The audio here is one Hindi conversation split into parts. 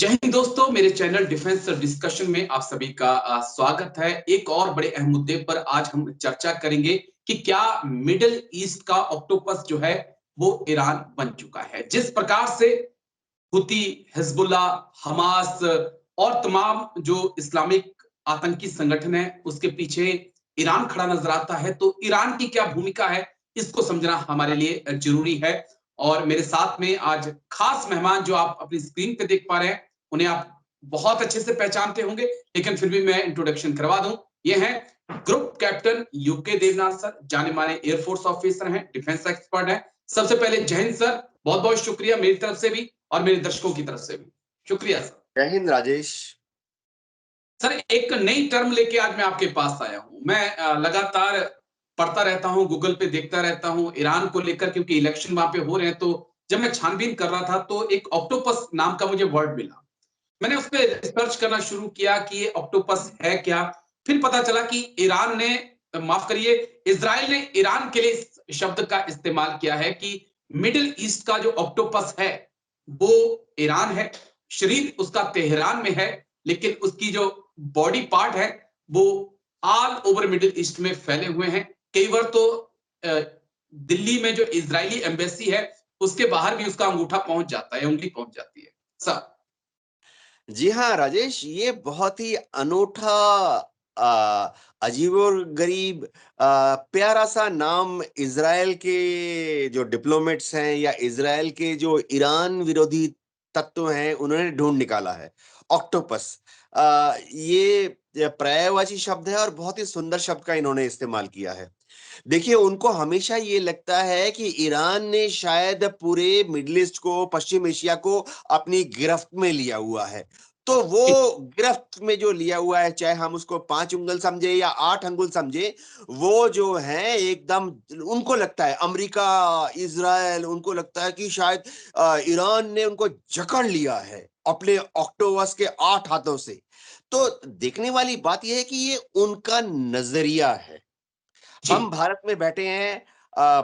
जय हिंद दोस्तों, मेरे चैनल डिफेंस डिस्कशन में आप सभी का स्वागत है। एक और बड़े अहम मुद्दे पर आज हम चर्चा करेंगे कि क्या मिडिल ईस्ट का ऑक्टोपस जो है वो ईरान बन चुका है। जिस प्रकार से हुती, हिजबुल्लाह, हमास और तमाम जो इस्लामिक आतंकी संगठन है उसके पीछे ईरान खड़ा नजर आता है, तो ईरान की क्या भूमिका है इसको समझना हमारे लिए जरूरी है। और मेरे साथ में आज खास मेहमान जो आप अपनी स्क्रीन पे देख पा रहे हैं, उन्हें आप बहुत अच्छे से पहचानते होंगे, लेकिन फिर भी मैं इंट्रोडक्शन करवा दूं। ये हैं group captain UK Devnath sir, जाने माने एयरफोर्स ऑफिसर हैं, डिफेंस एक्सपर्ट हैं। सबसे पहले जय हिंद सर, बहुत बहुत शुक्रिया मेरी तरफ से भी और मेरे दर्शकों की तरफ से भी। शुक्रिया सर। जय हिंद राजेश। सर, एक नई टर्म लेके आज मैं आपके पास आया हूं। मैं लगातार पढ़ता रहता हूं, गूगल पे देखता रहता हूं ईरान को लेकर, क्योंकि इलेक्शन वहां पे हो रहे हैं। तो जब मैं छानबीन कर रहा था तो एक ऑक्टोपस नाम का मुझे वर्ड मिला। मैंने उस पर रिसर्च करना शुरू किया कि ये ऑक्टोपस है क्या। फिर पता चला कि ईरान ने, माफ करिए, इजराइल ने ईरान के लिए इस शब्द का इस्तेमाल किया है कि मिडिल ईस्ट का जो ऑक्टोपस है वो ईरान है। शरीर उसका तेहरान में है, लेकिन उसकी जो बॉडी पार्ट है वो ऑल ओवर मिडिल ईस्ट में फैले हुए हैं। कई बार तो दिल्ली में जो इजरायली एम्बेसी है उसके बाहर भी उसका अंगूठा पहुंच जाता है, उंगली पहुंच जाती है सर। जी हाँ राजेश, ये बहुत ही अनूठा, अजीबोगरीब, प्यारा सा नाम इजराइल के जो डिप्लोमेट्स हैं या इजराइल के जो ईरान विरोधी तत्व हैं उन्होंने ढूंढ निकाला है। ऑक्टोपस, ये पर्यायवाची शब्द है और बहुत ही सुंदर शब्द का इन्होंने इस्तेमाल किया है। देखिए, उनको हमेशा ये लगता है कि ईरान ने शायद पूरे मिडिल ईस्ट को, पश्चिम एशिया को अपनी गिरफ्त में लिया हुआ है। तो वो गिरफ्त में जो लिया हुआ है, चाहे हम उसको 5 उंगल समझे या 8 अंगुल समझे, वो जो है एकदम, उनको लगता है अमेरिका, इजराइल, उनको लगता है कि शायद ईरान ने उनको जकड़ लिया है अपने ऑक्टोपस के 8 हाथों से। तो देखने वाली बात यह है कि ये उनका नजरिया है। जी हम भारत में बैठे हैं।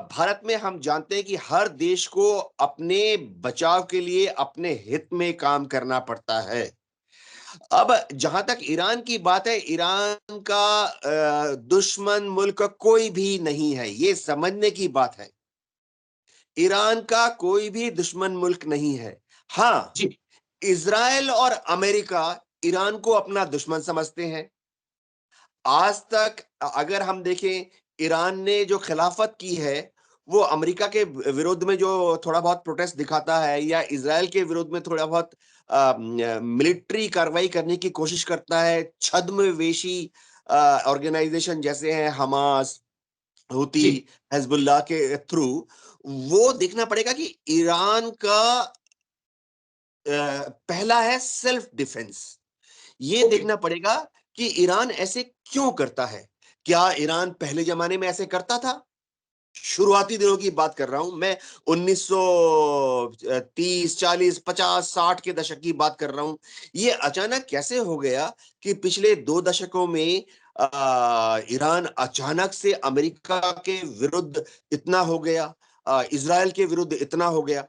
भारत में हम जानते हैं कि हर देश को अपने बचाव के लिए अपने हित में काम करना पड़ता है। अब जहां तक ईरान की बात है, ईरान का दुश्मन मुल्क कोई भी नहीं है, ये समझने की बात है। ईरान का कोई भी दुश्मन मुल्क नहीं है। हाँ, जी इजराइल और अमेरिका ईरान को अपना दुश्मन समझते हैं। आज तक अगर हम देखें, ईरान ने जो खिलाफत की है, वो अमेरिका के विरोध में जो थोड़ा बहुत प्रोटेस्ट दिखाता है या इजराइल के विरोध में थोड़ा बहुत मिलिट्री कार्रवाई करने की कोशिश करता है, छद्मवेशी ऑर्गेनाइजेशन जैसे हैं हमास, हुती, जी हिजबुल्लाह के थ्रू, वो देखना पड़ेगा कि ईरान का पहला है सेल्फ डिफेंस। ये ओके। देखना पड़ेगा कि ईरान ऐसे क्यों करता है। क्या ईरान पहले जमाने में ऐसे करता था? शुरुआती दिनों की बात कर रहा हूं मैं, 1930, 40, 50, 60 के दशक की बात कर रहा हूं। ये अचानक कैसे हो गया कि पिछले 2 दशकों में ईरान अचानक से अमेरिका के विरुद्ध इतना हो गया, इजराइल के विरुद्ध इतना हो गया।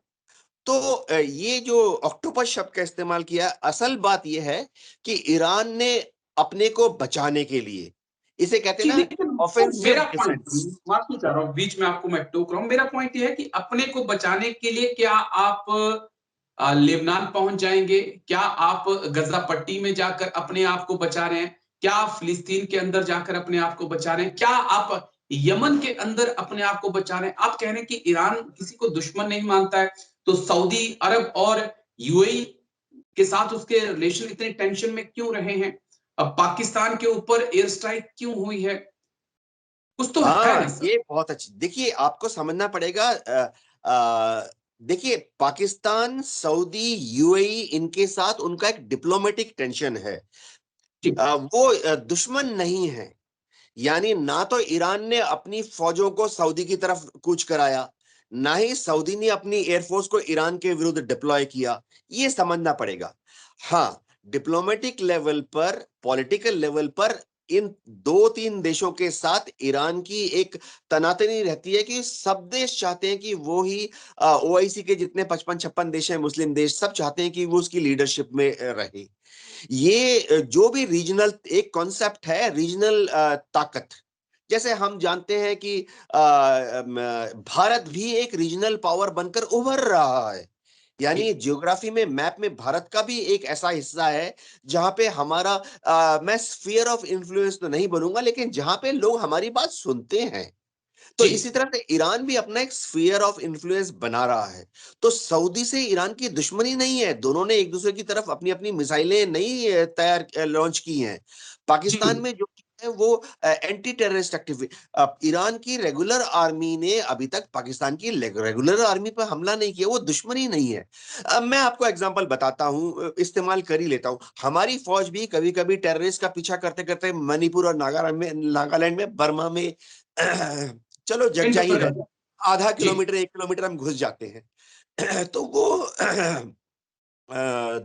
तो ये जो ऑक्टोपस शब्द का इस्तेमाल किया, असल बात यह है कि ईरान ने अपने को बचाने के लिए, इसे कहते हैं जी, ना, लेकिन ऑफेंसिव मेरा पॉइंट, डिफेंस। माफी चाह रहा हूँ बीच में आपको मैं टोक रहा हूँ। मेरा पॉइंट ये है कि अपने को बचाने के लिए क्या आप लेबनान पहुंच जाएंगे? क्या आप गजरा पट्टी में जाकर अपने आप को बचा रहे हैं? क्या आप फिलिस्तीन के अंदर जाकर अपने आप को बचा रहे हैं? क्या आप यमन के अंदर अपने आप को बचा रहे हैं? आप कह रहे हैं कि ईरान किसी को दुश्मन नहीं मानता है, तो सऊदी अरब और यूएई के साथ उसके रिलेशन इतने टेंशन में क्यों रहे हैं? अब पाकिस्तान के ऊपर एयर स्ट्राइक क्यों हुई है? कुछ तो है हाँ, ना सर। ये बहुत अच्छी, देखिए आपको समझना पड़ेगा। देखिए, पाकिस्तान, सऊदी, यूएई, इनके साथ उनका एक डिप्लोमेटिक टेंशन है। जी वो दुश्मन नहीं है। यानी ना तो ईरान ने अपनी फौजों को सऊदी की तरफ कूच कराया, ना ही सऊदी ने अपनी एयरफोर्स को ईरान के विरुद्ध डिप्लॉय किया। ये समझना पड़ेगा। हाँ, डिप्लोमेटिक लेवल पर, पॉलिटिकल लेवल पर इन 2-3 देशों के साथ ईरान की एक तनातनी रहती है कि सब देश चाहते हैं कि वो ही ओआईसी के जितने 55-56 देश हैं, मुस्लिम देश, सब चाहते हैं कि वो उसकी लीडरशिप में रहे। ये जो भी रीजनल एक कॉन्सेप्ट है, रीजनल ताकत, जैसे हम जानते हैं कि भारत भी एक रीजनल पावर बनकर उभर रहा है। यानी ज्योग्राफी में, मैप में भारत का भी एक ऐसा हिस्सा है जहां पे हमारा मैं स्फीयर ऑफ इन्फ्लुएंस तो नहीं बोलूंगा, लेकिन जहां पे लोग हमारी बात सुनते हैं। तो जी इसी तरह से ईरान भी अपना एक स्फीयर ऑफ इन्फ्लुएंस बना रहा है। तो सऊदी से ईरान की दुश्मनी नहीं है, दोनों ने एक दूसरे की तरफ अपनी अपनी मिसाइलें नहीं तैयार लॉन्च की हैं। जी पाकिस्तान में जो है वो एंटी टेररिस्ट एक्टिविटी, ईरान की रेगुलर आर्मी ने अभी तक पाकिस्तान की रेगुलर आर्मी पर हमला नहीं किया, वो दुश्मनी नहीं है। अब मैं आपको एग्जांपल बताता हूं, इस्तेमाल कर ही लेता हूं। हमारी फौज भी कभी कभी टेररिस्ट का पीछा करते करते मणिपुर और नागालैंड में, बर्मा में चलो जग जा ही इंटर रहे, कर आधा जी किलोमीटर 1 किलोमीटर हम घुस जाते हैं। तो वो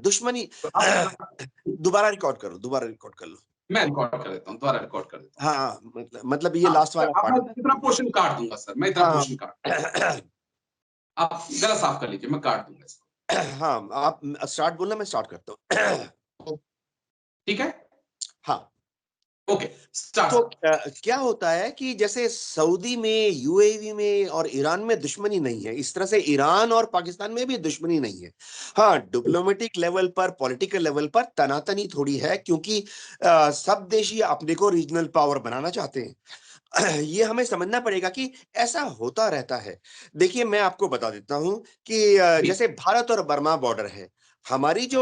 दुश्मनी। तो आप दोबारा रिकॉर्ड करो, दोबारा रिकॉर्ड कर लो। मैं रिकॉर्ड कर देता हूँ, दोबारा रिकॉर्ड कर देता हूँ। हाँ, मतलब ये हाँ लास्ट वाला अब पार्ट मैं है। इतना पोर्शन काट दूंगा सर, मैं इतना हाँ। पोर्शन काट, आप गला साफ कर लीजिए, मैं काट दूंगा इसको। हाँ, आप स्टार्ट बोलना, मैं स्टार्ट करता हूँ। ठीक है, हाँ। ओके स्टार्ट तो सर। क्या होता है कि जैसे सऊदी में, यूएई में और ईरान में दुश्मनी नहीं है, इस तरह से ईरान और पाकिस्तान में भी दुश्मनी नहीं है। हाँ, डिप्लोमेटिक लेवल पर, पॉलिटिकल लेवल पर तनातनी थोड़ी है, क्योंकि सब देश ये अपने को रीजनल पावर बनाना चाहते हैं। ये हमें समझना पड़ेगा कि ऐसा होता रहता है। देखिए, मैं आपको बता देता हूं कि जी जैसे भारत और बर्मा बॉर्डर है, हमारी जो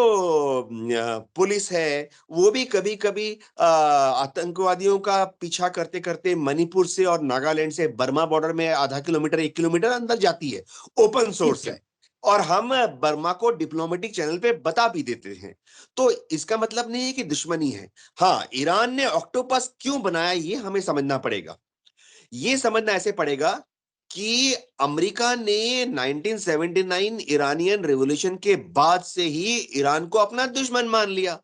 पुलिस है वो भी कभी कभी आतंकवादियों का पीछा करते करते मणिपुर से और नागालैंड से बर्मा बॉर्डर में आधा किलोमीटर 1 किलोमीटर अंदर जाती है। ओपन ठीक सोर्स है। है, और हम बर्मा को डिप्लोमेटिक चैनल पे बता भी देते हैं। तो इसका मतलब नहीं है कि दुश्मनी है। हाँ, ईरान ने ऑक्टोपस क्यों बनाया ये हमें समझना पड़ेगा। ये समझना ऐसे पड़ेगा कि अमेरिका ने 1979 ईरानियन रेवोल्यूशन के बाद से ही ईरान को अपना दुश्मन मान लिया।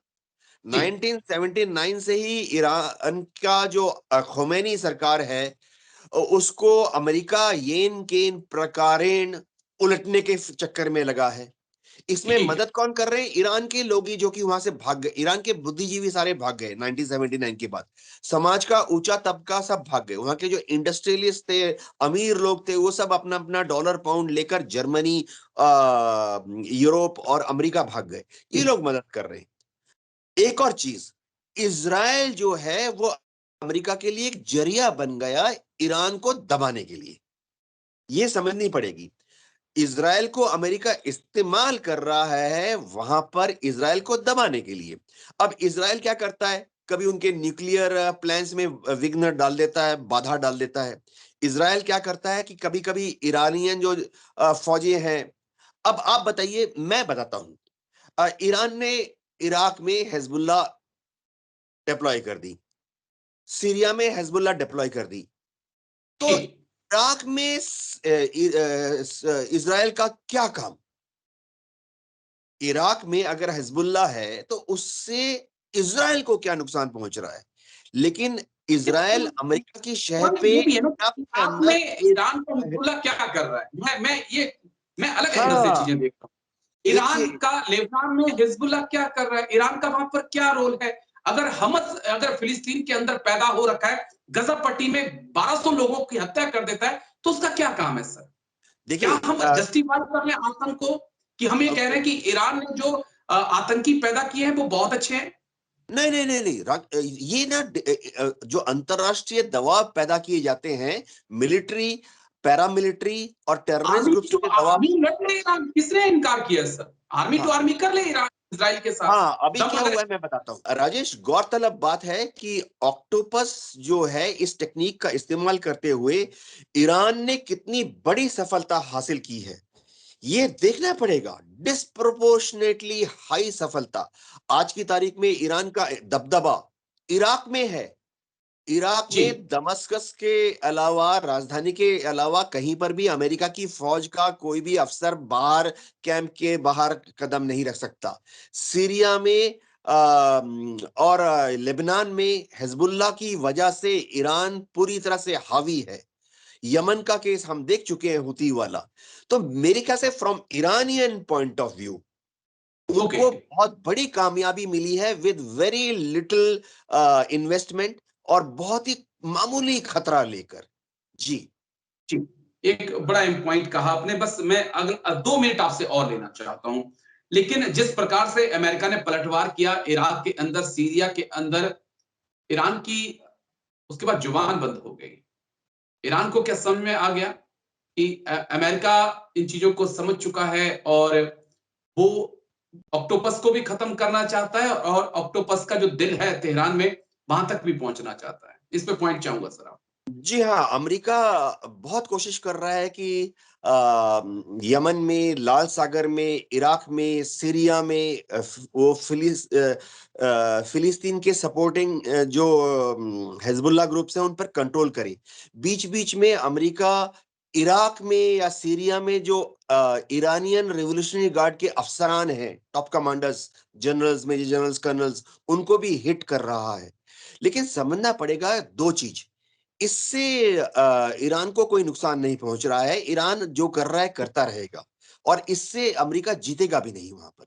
जी 1979 से ही ईरान का जो खोमेनी सरकार है, उसको अमेरिका येन केन प्रकारेण उलटने के चक्कर में लगा है। इसमें ठीक है। मदद कौन कर रहे हैं? ईरान के लोग ही, जो कि वहां से भाग गए। ईरान के बुद्धिजीवी सारे भाग गए 1979 के बाद। समाज का ऊंचा तबका सब भाग गए। वहां के जो इंडस्ट्रियलिस्ट थे, अमीर लोग थे, वो सब अपना अपना डॉलर पाउंड लेकर जर्मनी, यूरोप और अमेरिका भाग गए। ये लोग मदद कर रहे हैं। एक और चीज, इजराइल जो है वो अमेरिका के लिए एक जरिया बन गया ईरान को दबाने के लिए। ये समझनी पड़ेगी। इजराइल को अमेरिका इस्तेमाल कर रहा है वहां पर इजराइल को दबाने के लिए। अब इजराइल क्या करता है? कभी उनके न्यूक्लियर प्लान्स में विघ्न डाल देता है, बाधा डाल देता है। इजराइल क्या करता है कि कभी कभी ईरानियन जो फौजें हैं, अब आप बताइए, मैं बताता हूं। ईरान ने इराक में हिजबुल्लाह डिप्लॉय कर दी, सीरिया में हिजबुल्लाह डिप्लॉय कर दी। तो जी इराक में इजराइल का क्या काम? इराक में अगर हिजबुल्लाह है तो उससे इजराइल को क्या नुकसान पहुंच रहा है? लेकिन इजराइल अमेरिका की शह पॉइंट पे ये भी है ना, इराक के इराक में अंदर। ईरान का हिजबुल्लाह क्या कर रहा है? मैं अलग एंगल से हाँ, चीजें देख रहा हूँ। ईरान देखिए। का लेबनान में हिजबुल्लाह क्या कर रहा है? ईरान का वहां पर क्या रोल है? अगर हमस अगर फिलिस्तीन के अंदर पैदा हो रखा है, गजा पट्टी में 1200 लोगों की हत्या कर देता है, तो उसका क्या काम है सर? क्या देखिए, हम जस्टिफाई कर रहे हैं आतंक को, कि हम ये कह रहे हैं कि ईरान ने जो आतंकी पैदा किए हैं वो बहुत अच्छे हैं? नहीं नहीं नहीं नहीं, ये ना जो अंतरराष्ट्रीय दबाव पैदा किए जाते हैं, मिलिट्री, पैरामिलिट्री और टेररिस्ट आर्मी ग्रुप्स टू के दबाव। आर्मी लड़ ले ईरान, किसने इनकार किया सर? आर्मी टू हाँ। आर्मी कर ले ईरान इजराइल के साथ। हाँ, अभी दम क्या अगर हुआ है मैं बताता हूँ राजेश। गौरतलब बात है कि ऑक्टोपस जो है, इस टेक्निक का इस्तेमाल करते हुए ईरान ने कितनी बड़ी सफलता हासिल की है, ये देखना पड़ेगा। डिस्प्रोपोर्शनेटली हाई सफलता। आज की तारीख में ईरान का दबदबा इराक में है। इराक जी में दमस्कस के अलावा, राजधानी के अलावा कहीं पर भी अमेरिका की फौज का कोई भी अफसर बाहर, कैंप के बाहर कदम नहीं रख सकता। सीरिया में और लेबनान में हिजबुल्लाह की वजह से ईरान पूरी तरह से हावी है। यमन का केस हम देख चुके हैं, हुती वाला। तो मेरे ख्याल से from Iranian point of view okay. उनको बहुत बड़ी कामयाबी मिली है विद वेरी लिटिल इन्वेस्टमेंट और बहुत ही मामूली खतरा लेकर। जी जी, एक बड़ा पॉइंट कहा आपने। बस मैं अगले 2 मिनट आपसे और लेना चाहता हूं। लेकिन जिस प्रकार से अमेरिका ने पलटवार किया इराक के अंदर, सीरिया के अंदर, ईरान की उसके बाद जुबान बंद हो गई। ईरान को क्या समझ में आ गया कि अमेरिका इन चीजों को समझ चुका है और वो ऑक्टोपस को भी खत्म करना चाहता है और ऑक्टोपस का जो दिल है तेहरान में, वहां तक भी पहुंचना चाहता है। इस पे पॉइंट चाहूंगा सर आप। जी हाँ, अमेरिका बहुत कोशिश कर रहा है कि यमन में, लाल सागर में, इराक में, सीरिया में वो फिलिस्तीन के सपोर्टिंग जो हिजबुल्लाह ग्रुप्स हैं उन पर कंट्रोल करे। बीच बीच में अमेरिका इराक में या सीरिया में जो ईरानियन रिवोल्यूशनरी गार्ड के अफसरान हैं, top commanders, generals, major generals, colonels, उनको भी हिट कर रहा है। लेकिन समझना पड़ेगा दो चीज, इससे ईरान को कोई नुकसान नहीं पहुंच रहा है। ईरान जो कर रहा है करता रहेगा और इससे अमेरिका जीतेगा भी नहीं वहां पर।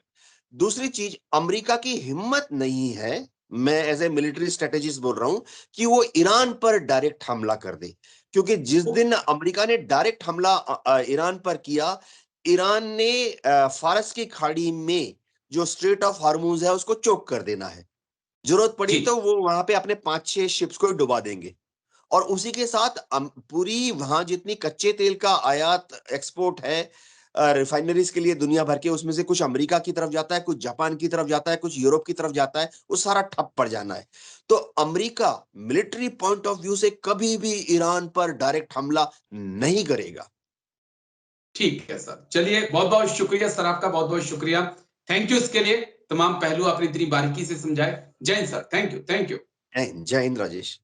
दूसरी चीज, अमेरिका की हिम्मत नहीं है, मैं एज ए मिलिट्री स्ट्रेटेजिस्ट बोल रहा हूं, कि वो ईरान पर डायरेक्ट हमला कर दे। क्योंकि जिस दिन अमेरिका ने डायरेक्ट हमला ईरान पर किया, ईरान ने फारस की खाड़ी में जो स्ट्रेट ऑफ हार्मूज है उसको चोक कर देना है। जरूरत पड़ी जी तो वो वहां पे अपने 5-6 शिप्स को डुबा देंगे और उसी के साथ पूरी वहां जितनी कच्चे तेल का आयात एक्सपोर्ट है रिफाइनरीज के लिए दुनिया भर के, उसमें से कुछ अमेरिका की तरफ जाता है, कुछ जापान की तरफ जाता है, कुछ यूरोप की तरफ जाता है, वो सारा ठप पड़ जाना है। तो America military point of view से कभी भी ईरान पर डायरेक्ट हमला नहीं करेगा। ठीक है सर, चलिए बहुत बहुत शुक्रिया सर, आपका बहुत बहुत शुक्रिया। थैंक यू इसके लिए, तमाम पहलू आपने इतनी बारीकी से समझाए। जय Hind sir, thank you, thank you. जय हिंद राजेश।